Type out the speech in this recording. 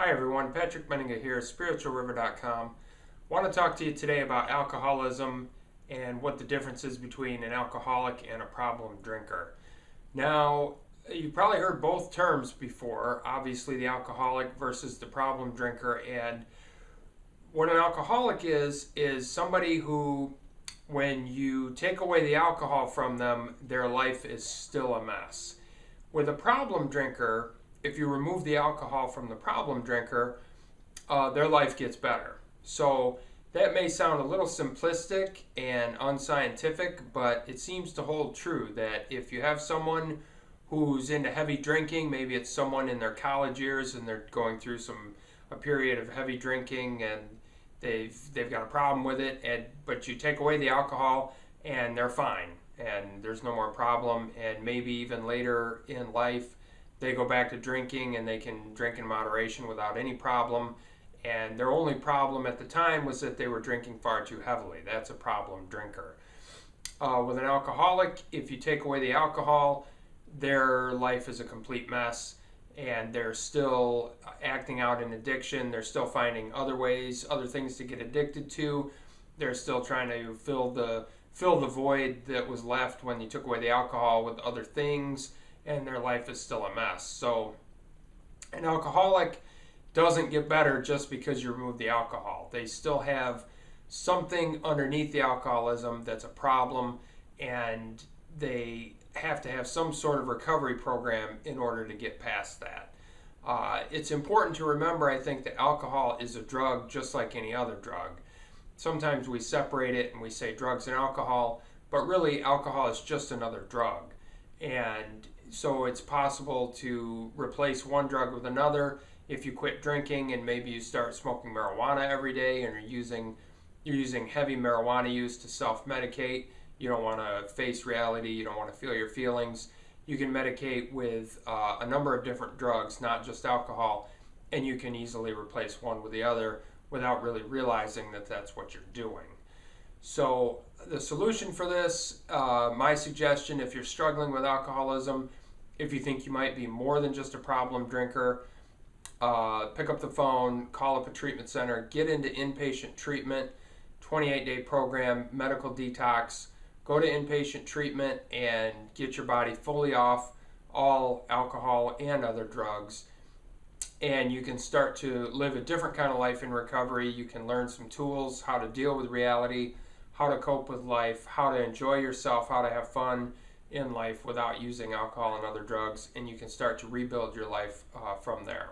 Hi everyone, Patrick Menninga here, spiritualriver.com. Want to talk to you today about alcoholism and what the difference is between an alcoholic and a problem drinker. Now, you've probably heard both terms before, obviously the alcoholic versus the problem drinker, and what an alcoholic is somebody who, when you take away the alcohol from them, their life is still a mess. With a problem drinker, if you remove the alcohol from the problem drinker, their life gets better. So that may sound a little simplistic and unscientific, but it seems to hold true that if you have someone who's into heavy drinking, maybe it's someone in their college years and they're going through a period of heavy drinking and they've got a problem with it, but you take away the alcohol and they're fine and there's no more problem, and maybe even later in life they go back to drinking and they can drink in moderation without any problem, and their only problem at the time was that they were drinking far too heavily. That's a problem drinker. With an alcoholic, if you take away the alcohol, their life is a complete mess and they're still acting out in addiction. They're still finding other ways, other things to get addicted to. They're still trying to fill the void that was left when you took away the alcohol with other things, and their life is still a mess. So an alcoholic doesn't get better just because you remove the alcohol. They still have something underneath the alcoholism that's a problem, and they have to have some sort of recovery program in order to get past that. It's important to remember, I think, that alcohol is a drug just like any other drug. Sometimes we separate it and we say drugs and alcohol, but really alcohol is just another drug. And so it's possible to replace one drug with another if you quit drinking and maybe you start smoking marijuana every day and you're using heavy marijuana use to self-medicate. You don't want to face reality, you don't want to feel your feelings. You can medicate with a number of different drugs, not just alcohol, and you can easily replace one with the other without really realizing that that's what you're doing. So the solution for this, my suggestion, if you're struggling with alcoholism, if you think you might be more than just a problem drinker, pick up the phone, call up a treatment center, get into inpatient treatment, 28-day program, medical detox, go to inpatient treatment and get your body fully off all alcohol and other drugs. And you can start to live a different kind of life in recovery. You can learn some tools, how to deal with reality, how to cope with life, how to enjoy yourself, how to have fun in life without using alcohol and other drugs, and you can start to rebuild your life from there.